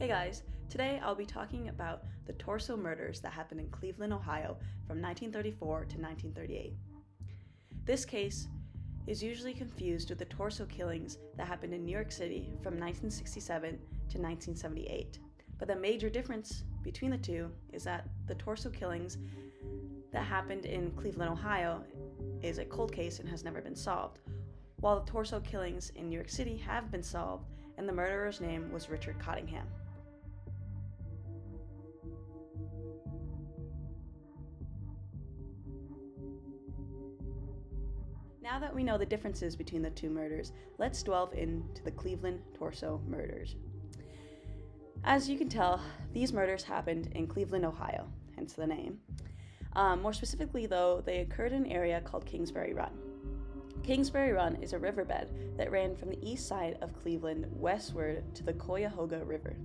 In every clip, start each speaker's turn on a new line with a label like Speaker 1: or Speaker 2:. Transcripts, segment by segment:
Speaker 1: Hey guys, today I'll be talking about the torso murders that happened in Cleveland, Ohio from 1934 to 1938. This case is usually confused with the torso killings that happened in New York City from 1967 to 1978. But the major difference between the two is that the torso killings that happened in Cleveland, Ohio is a cold case and has never been solved, while the torso killings in New York City have been solved and the murderer's name was Richard Cottingham. Now that we know the differences between the two murders, let's delve into the Cleveland torso murders. As you can tell, these murders happened in Cleveland, Ohio, hence the name. More specifically, though, they occurred in an area called Kingsbury Run. Kingsbury Run is a riverbed that ran from the east side of Cleveland westward to the Cuyahoga River.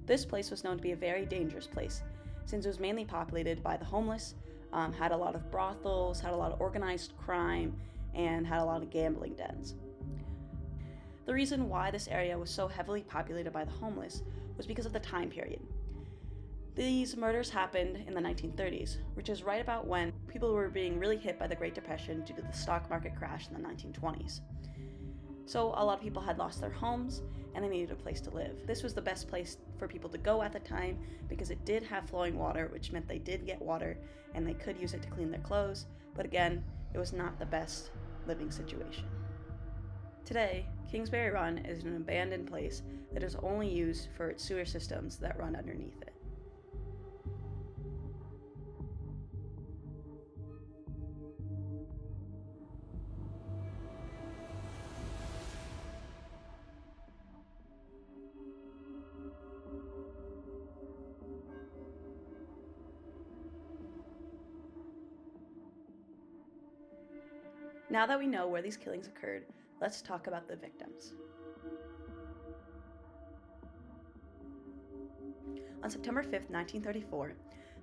Speaker 1: This place was known to be a very dangerous place, since it was mainly populated by the homeless, had a lot of brothels, had a lot of organized crime, and had a lot of gambling dens. The reason why this area was so heavily populated by the homeless was because of the time period. These murders happened in the 1930s, which is right about when people were being really hit by the Great Depression due to the stock market crash in the 1920s. So a lot of people had lost their homes and they needed a place to live. This was the best place for people to go at the time because it did have flowing water, which meant they did get water and they could use it to clean their clothes, but again, it was not the best living situation. Today, Kingsbury Run is an abandoned place that is only used for its sewer systems that run underneath it. Now that we know where these killings occurred, let's talk about the victims. On September 5, 1934,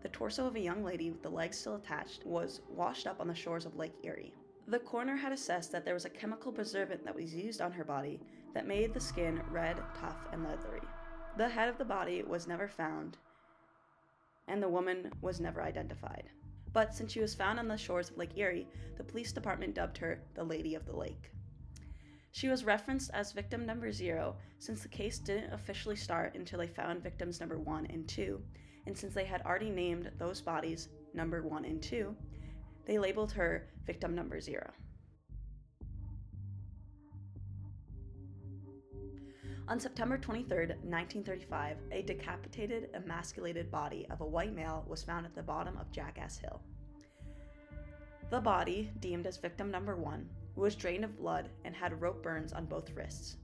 Speaker 1: the torso of a young lady with the legs still attached was washed up on the shores of Lake Erie. The coroner had assessed that there was a chemical preservative that was used on her body that made the skin red, tough, and leathery. The head of the body was never found, and the woman was never identified. But since she was found on the shores of Lake Erie, the police department dubbed her the Lady of the Lake. She was referenced as victim number 0 since the case didn't officially start until they found victims number 1 and 2, and since they had already named those bodies number 1 and 2, they labeled her victim number 0. On September 23, 1935, a decapitated, emasculated body of a white male was found at the bottom of Jackass Hill. The body, deemed as victim number 1, was drained of blood and had rope burns on both wrists.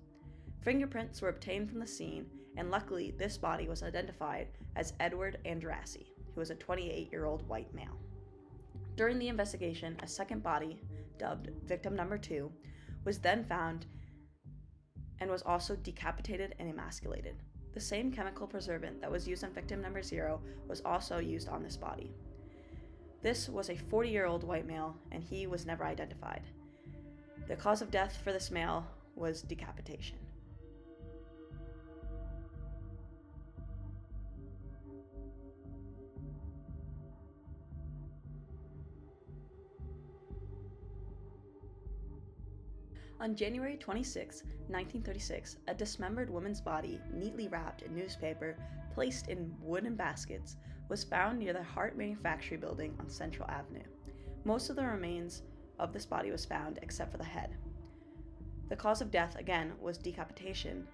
Speaker 1: Fingerprints were obtained from the scene, and luckily this body was identified as Edward Andrassy, who was a 28-year-old white male. During the investigation, a second body, dubbed victim number 2, was then found and was also decapitated and emasculated. The same chemical preservative that was used on victim number 0 was also used on this body. This was a 40-year-old white male, and he was never identified. The cause of death for this male was decapitation. On January 26, 1936, a dismembered woman's body, neatly wrapped in newspaper, placed in wooden baskets, was found near the Hart Manufacturing Building on Central Avenue. Most of the remains of this body was found except for the head. The cause of death, again, was decapitation,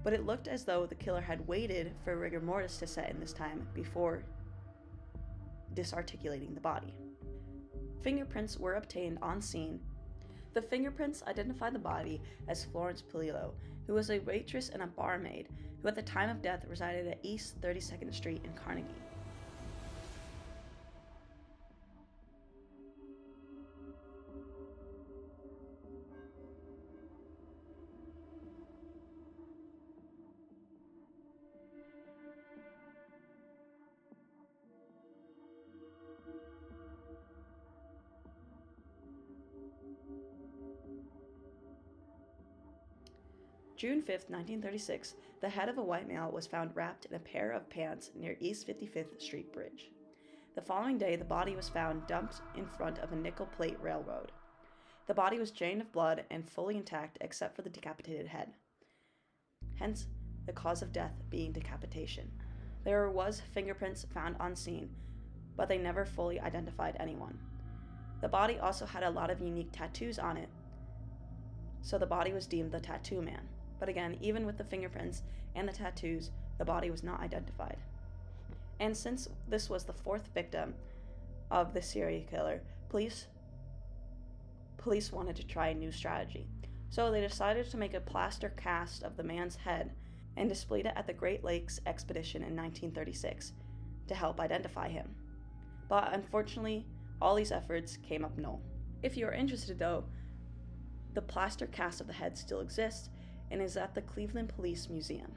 Speaker 1: but it looked as though the killer had waited for rigor mortis to set in this time before disarticulating the body. Fingerprints were obtained on scene. The fingerprints identified the body as Florence Polillo, who was a waitress and a barmaid who at the time of death resided at East 32nd Street in Carnegie. June 5, 1936, the head of a white male was found wrapped in a pair of pants near East 55th Street Bridge. The following day, the body was found dumped in front of a nickel plate railroad. The body was drained of blood and fully intact except for the decapitated head. Hence, the cause of death being decapitation. There was fingerprints found on scene, but they never fully identified anyone. The body also had a lot of unique tattoos on it, so the body was deemed the tattoo man. But again, even with the fingerprints and the tattoos, the body was not identified. And since this was the fourth victim of the serial killer, police wanted to try a new strategy. So they decided to make a plaster cast of the man's head and displayed it at the Great Lakes Expedition in 1936 to help identify him. But unfortunately, all these efforts came up null. If you are interested though, the plaster cast of the head still exists and is at the Cleveland Police Museum.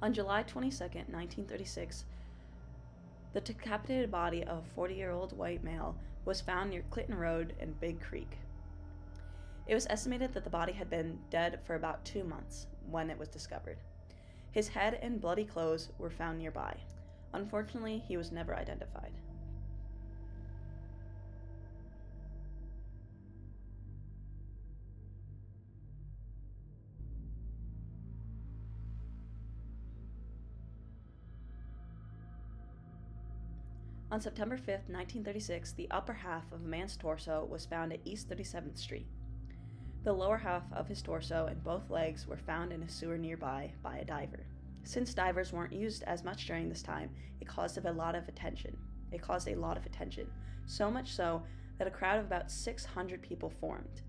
Speaker 1: On July 22, 1936, the decapitated body of a 40-year-old white male was found near Clinton Road and Big Creek. It was estimated that the body had been dead for about 2 months when it was discovered. His head and bloody clothes were found nearby. Unfortunately, he was never identified. On September 5, 1936, the upper half of a man's torso was found at East 37th Street. The lower half of his torso and both legs were found in a sewer nearby by a diver. Since divers weren't used as much during this time, it caused a lot of attention, so much so that a crowd of about 600 people formed.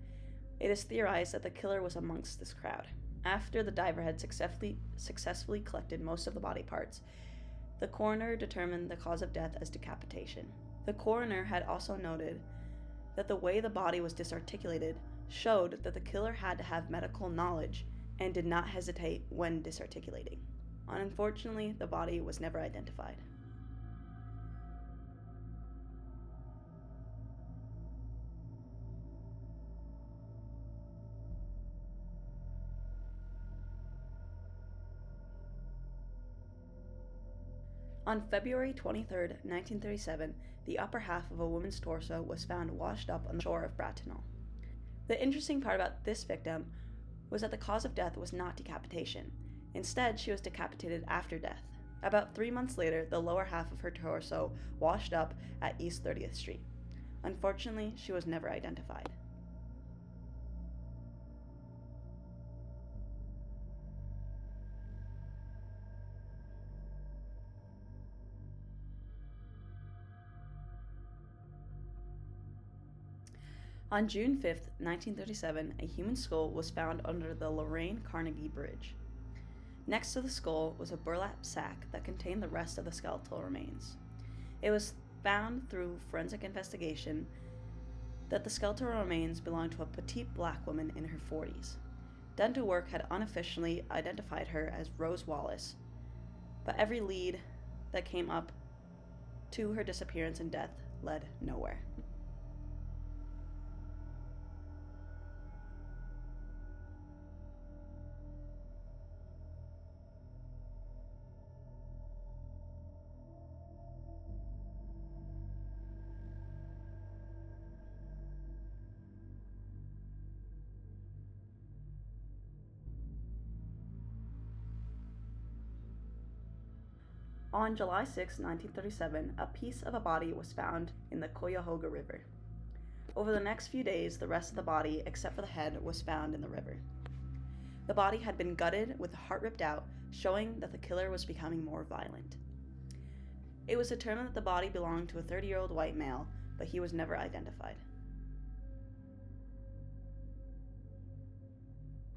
Speaker 1: It is theorized that the killer was amongst this crowd. After the diver had successfully collected most of the body parts, the coroner determined the cause of death as decapitation. The coroner had also noted that the way the body was disarticulated showed that the killer had to have medical knowledge and did not hesitate when disarticulating. Unfortunately, the body was never identified. On February 23, 1937, the upper half of a woman's torso was found washed up on the shore of Bracknell. The interesting part about this victim was that the cause of death was not decapitation. Instead, she was decapitated after death. About 3 months later, the lower half of her torso washed up at East 30th Street. Unfortunately, she was never identified. On June 5, 1937, a human skull was found under the Lorain-Carnegie Bridge. Next to the skull was a burlap sack that contained the rest of the skeletal remains. It was found through forensic investigation that the skeletal remains belonged to a petite black woman in her 40s. Dental work had unofficially identified her as Rose Wallace, but every lead that came up to her disappearance and death led nowhere. On July 6, 1937, a piece of a body was found in the Cuyahoga River. Over the next few days, the rest of the body, except for the head, was found in the river. The body had been gutted with the heart ripped out, showing that the killer was becoming more violent. It was determined that the body belonged to a 30-year-old white male, but he was never identified.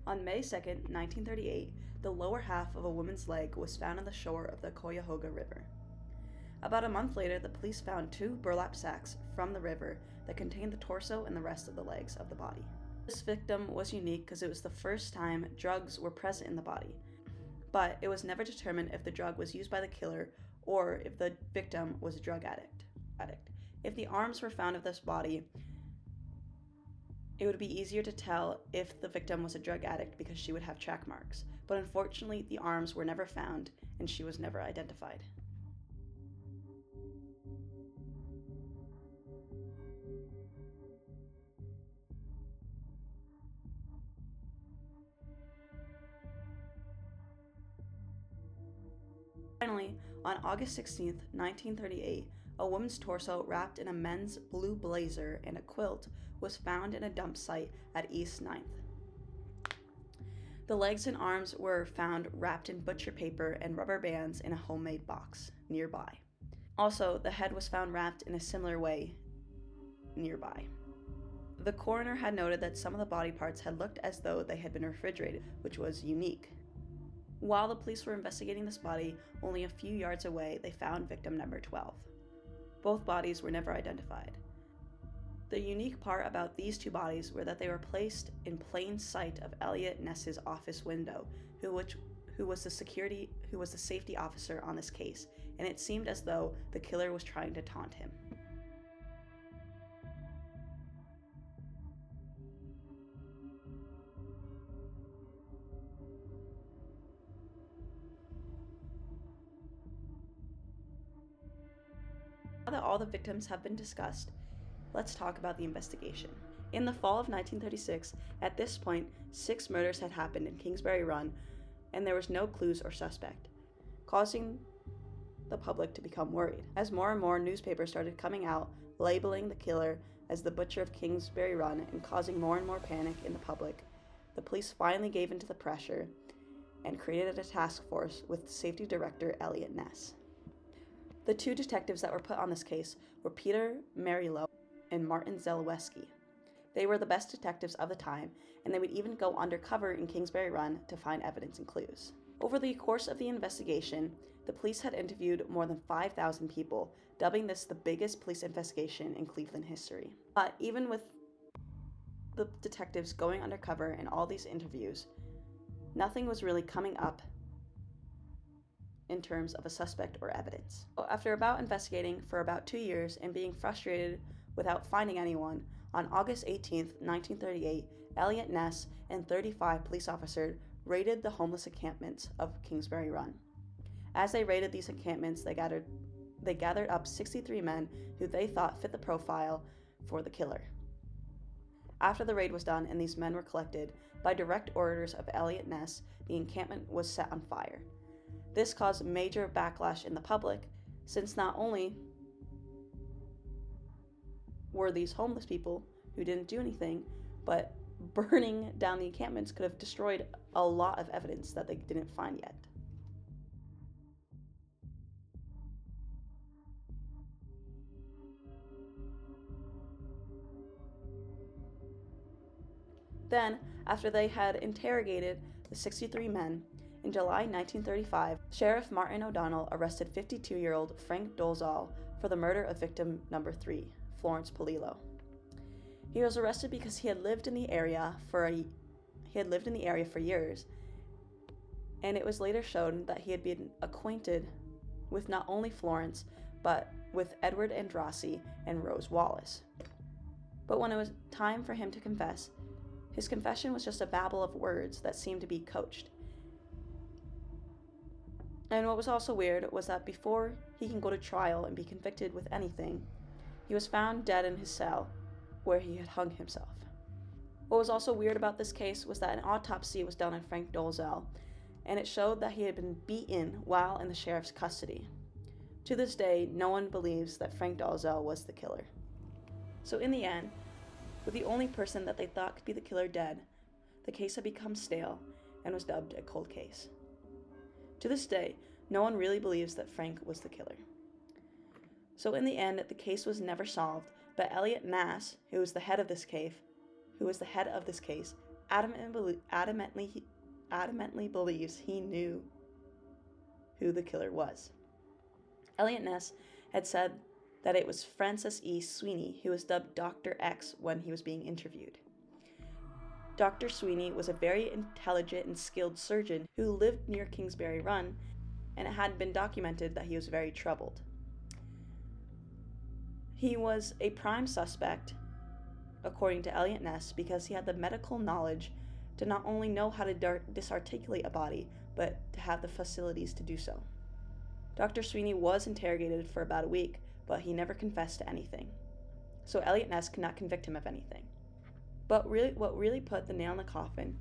Speaker 1: On May 2nd, 1938, the lower half of a woman's leg was found on the shore of the Cuyahoga River. About a month later, the police found 2 burlap sacks from the river that contained the torso and the rest of the legs of the body. This victim was unique because it was the first time drugs were present in the body, but it was never determined if the drug was used by the killer or if the victim was a drug addict. If the arms were found of this body, it would be easier to tell if the victim was a drug addict because she would have track marks, but unfortunately the arms were never found and she was never identified. Finally, on August 16th, 1938, a woman's torso wrapped in a men's blue blazer and a quilt was found in a dump site at East 9th. The legs and arms were found wrapped in butcher paper and rubber bands in a homemade box nearby. Also, the head was found wrapped in a similar way nearby. The coroner had noted that some of the body parts had looked as though they had been refrigerated, which was unique. While the police were investigating this body, only a few yards away, they found victim number 12. Both bodies were never identified. The unique part about these 2 bodies were that they were placed in plain sight of Eliot Ness's office window, who was the safety officer on this case, and it seemed as though the killer was trying to taunt him. Now that all the victims have been discussed, let's talk about the investigation. In the fall of 1936, at this point, 6 murders had happened in Kingsbury Run, and there was no clues or suspect, causing the public to become worried. As more and more newspapers started coming out, labeling the killer as the Butcher of Kingsbury Run and causing more and more panic in the public, the police finally gave in to the pressure and created a task force with Safety Director Eliot Ness. The 2 detectives that were put on this case were Peter Merylo and Martin Zaleweski. They were the best detectives of the time, and they would even go undercover in Kingsbury Run to find evidence and clues. Over the course of the investigation, the police had interviewed more than 5,000 people, dubbing this the biggest police investigation in Cleveland history. But even with the detectives going undercover in all these interviews, nothing was really coming up in terms of a suspect or evidence. After investigating for about 2 years and being frustrated without finding anyone, on August 18, 1938, Eliot Ness and 35 police officers raided the homeless encampments of Kingsbury Run. As they raided these encampments, they gathered up 63 men who they thought fit the profile for the killer. After the raid was done and these men were collected, by direct orders of Eliot Ness, the encampment was set on fire. This caused major backlash in the public, since not only were these homeless people who didn't do anything, but burning down the encampments could have destroyed a lot of evidence that they didn't find yet. Then, after they had interrogated the 63 men, in July 1935, Sheriff Martin O'Donnell arrested 52-year-old Frank Dolezal for the murder of victim number 3, Florence Polillo. He was arrested because he had lived in the area for years, and it was later shown that he had been acquainted with not only Florence, but with Edward Andrassy and Rose Wallace. But when it was time for him to confess, his confession was just a babble of words that seemed to be coached. And what was also weird was that before he can go to trial and be convicted with anything, he was found dead in his cell, where he had hung himself. What was also weird about this case was that an autopsy was done on Frank Dolezal, and it showed that he had been beaten while in the sheriff's custody. To this day, no one believes that Frank Dolezal was the killer. So in the end, with the only person that they thought could be the killer dead, the case had become stale and was dubbed a cold case. To this day, no one really believes that Frank was the killer. So in the end, the case was never solved, but Eliot Ness, who was the head of this case, adamantly believes he knew who the killer was. Eliot Ness had said that it was Francis E. Sweeney who was dubbed Dr. X when he was being interviewed. Dr. Sweeney was a very intelligent and skilled surgeon who lived near Kingsbury Run, and it had been documented that he was very troubled. He was a prime suspect, according to Eliot Ness, because he had the medical knowledge to not only know how to disarticulate a body, but to have the facilities to do so. Dr. Sweeney was interrogated for about a week, but he never confessed to anything. So Eliot Ness could not convict him of anything. But what really put the nail in the coffin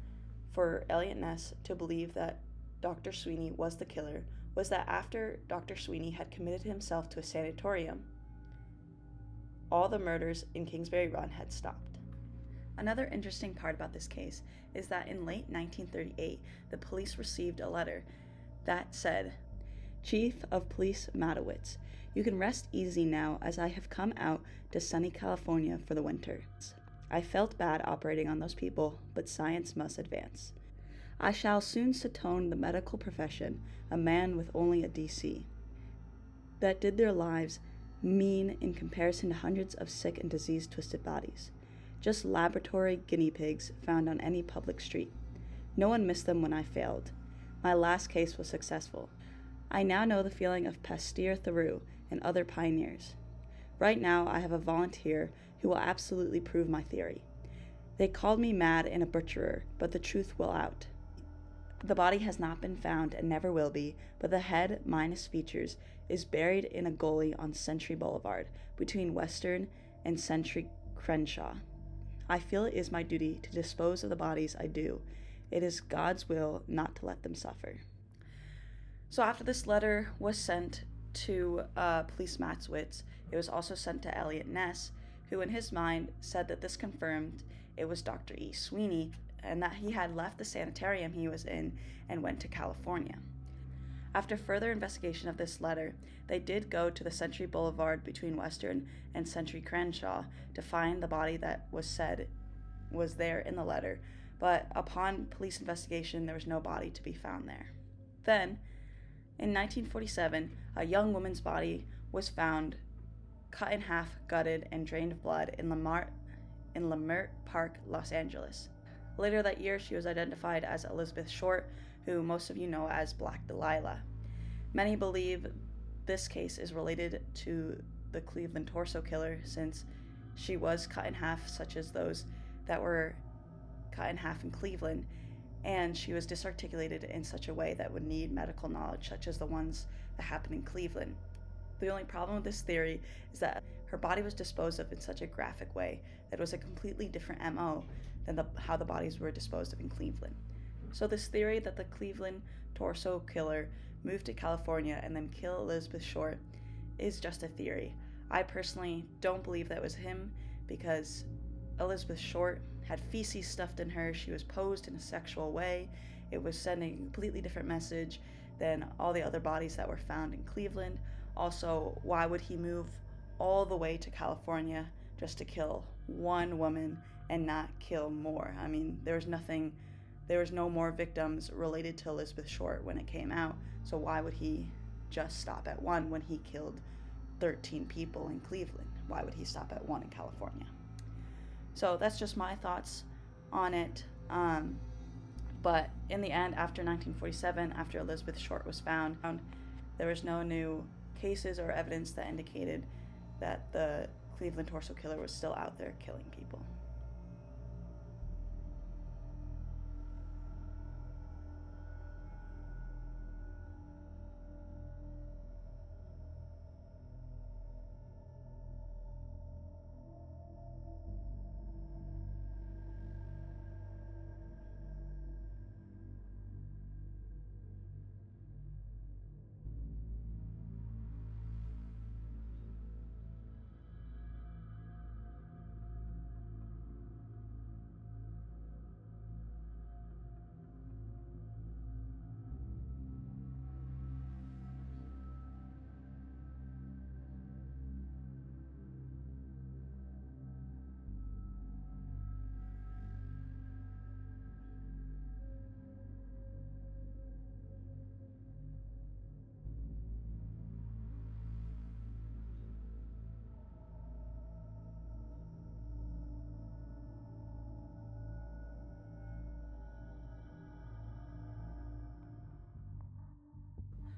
Speaker 1: for Eliot Ness to believe that Dr. Sweeney was the killer was that after Dr. Sweeney had committed himself to a sanatorium, all the murders in Kingsbury Run had stopped. Another interesting part about this case is that in late 1938, the police received a letter that said, "Chief of Police Matowitz, you can rest easy now as I have come out to sunny California for the winter. I felt bad operating on those people, but science must advance. I shall soon satone the medical profession, a man with only a DC, that did their lives mean in comparison to hundreds of sick and disease-twisted bodies. Just laboratory guinea pigs found on any public street. No one missed them when I failed. My last case was successful. I now know the feeling of Pasteur Theroux and other pioneers. Right now I have a volunteer who will absolutely prove my theory. They called me mad and a butcherer, but the truth will out. The body has not been found and never will be, but the head, minus features, is buried in a gully on Century Boulevard, between Western and Century Crenshaw. I feel it is my duty to dispose of the bodies I do. It is God's will not to let them suffer." So after this letter was sent to Police Matowitz, it was also sent to Eliot Ness, who in his mind said that this confirmed it was Dr. E. Sweeney and that he had left the sanitarium he was in and went to California. After further investigation of this letter, they did go to the Century Boulevard between Western and Century Crenshaw to find the body that was said was there in the letter, but upon police investigation, there was no body to be found there. Then, in 1947, a young woman's body was found cut in half, gutted, and drained of blood in Leimert Park, Los Angeles. Later that year, she was identified as Elizabeth Short, who most of you know as Black Delilah. Many believe this case is related to the Cleveland Torso Killer, since she was cut in half, such as those that were cut in half in Cleveland, and she was disarticulated in such a way that would need medical knowledge, such as the ones that happened in Cleveland. The only problem with this theory is that her body was disposed of in such a graphic way that it was a completely different MO than how the bodies were disposed of in Cleveland. So this theory that the Cleveland Torso Killer moved to California and then killed Elizabeth Short is just a theory. I personally don't believe that was him, because Elizabeth Short had feces stuffed in her. She was posed in a sexual way. It was sending a completely different message than all the other bodies that were found in Cleveland. Also, why would he move all the way to California just to kill one woman and not kill more? I mean, there was no more victims related to Elizabeth Short when it came out, so why would he just stop at one when he killed 13 people in Cleveland? Why would he stop at one in California? So that's just my thoughts on it. But in the end, after 1947, after Elizabeth Short was found, there was no new cases or evidence that indicated that the Cleveland Torso Killer was still out there killing people.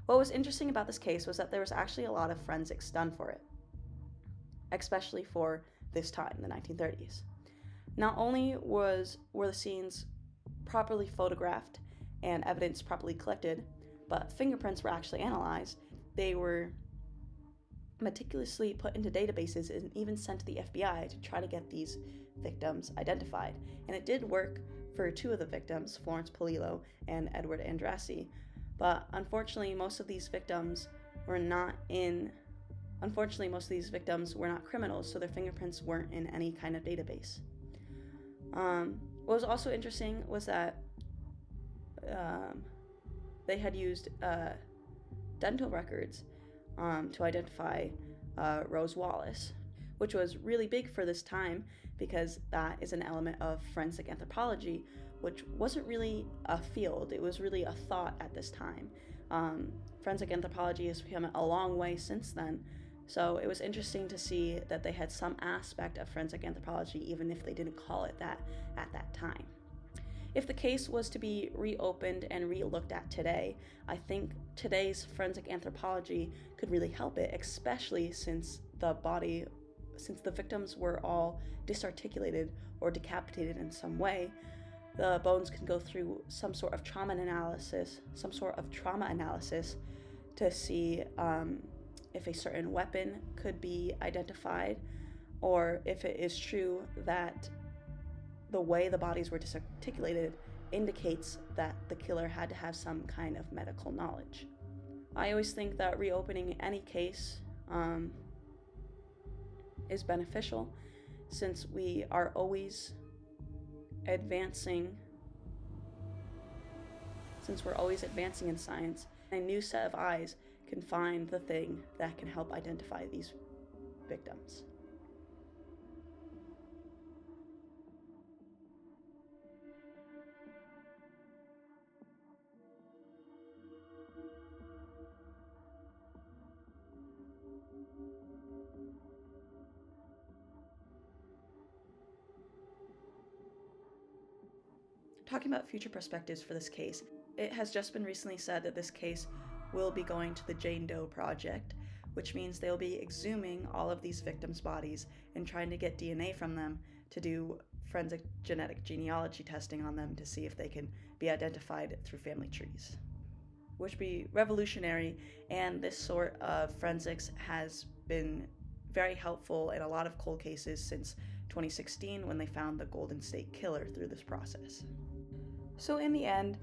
Speaker 1: What was interesting about this case was that there was actually a lot of forensics done for it, especially for this time, the 1930s. Not only were the scenes properly photographed and evidence properly collected, but fingerprints were actually analyzed. They were meticulously put into databases and even sent to the FBI to try to get these victims identified. And it did work for two of the victims, Florence Polillo and Edward Andrassy. But unfortunately, most of these victims were not criminals, so their fingerprints weren't in any kind of database. What was also interesting was that they had used dental records to identify Rose Wallace, which was really big for this time because that is an element of forensic anthropology, which wasn't really a field, it was really a thought at this time. Forensic anthropology has come a long way since then, so it was interesting to see that they had some aspect of forensic anthropology even if they didn't call it that at that time. If the case was to be reopened and re-looked at today, I think today's forensic anthropology could really help it, especially since the victims were all disarticulated or decapitated in some way. The bones can go through some sort of trauma analysis to see if a certain weapon could be identified, or if it is true that the way the bodies were disarticulated indicates that the killer had to have some kind of medical knowledge. I always think that reopening any case is beneficial, since we are always advancing in science. A new set of eyes can find the thing that can help identify these victims. Talking about future perspectives for this case, it has just been recently said that this case will be going to the Jane Doe Project, which means they'll be exhuming all of these victims' bodies and trying to get DNA from them to do forensic genetic genealogy testing on them to see if they can be identified through family trees, which would be revolutionary. And this sort of forensics has been very helpful in a lot of cold cases since 2016 when they found the Golden State Killer through this process. So in the end,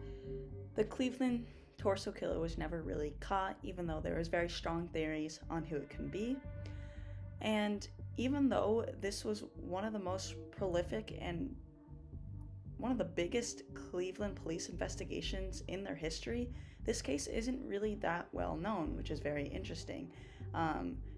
Speaker 1: the Cleveland torso killer was never really caught, even though there was very strong theories on who it can be. And even though this was one of the most prolific and one of the biggest Cleveland police investigations in their history, this case isn't really that well known, which is very interesting.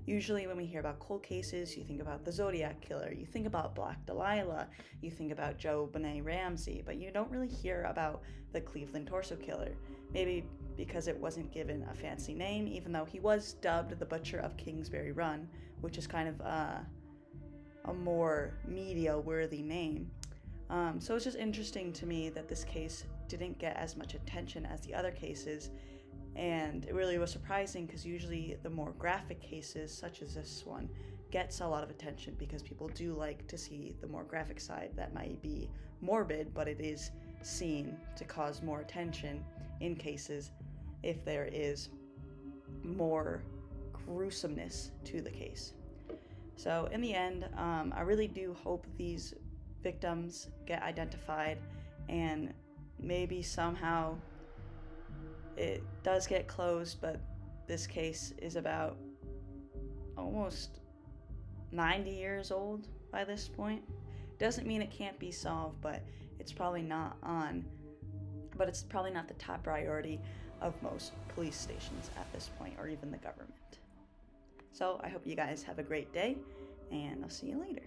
Speaker 1: Usually when we hear about cold cases, you think about the Zodiac Killer, you think about Black Delilah, you think about JonBenet Ramsey, but you don't really hear about the Cleveland Torso Killer. Maybe because it wasn't given a fancy name, even though he was dubbed the Butcher of Kingsbury Run, which is kind of a more media-worthy name. So it's just interesting to me that this case didn't get as much attention as the other cases, and it really was surprising because usually the more graphic cases, such as this one, gets a lot of attention because people do like to see the more graphic side that might be morbid, but it is seen to cause more attention in cases if there is more gruesomeness to the case. So in the end, I really do hope these victims get identified, and maybe somehow it does get closed, but this case is about almost 90 years old by this point. Doesn't mean it can't be solved, but it's probably not the top priority of most police stations at this point, or even the government. So I hope you guys have a great day, and I'll see you later.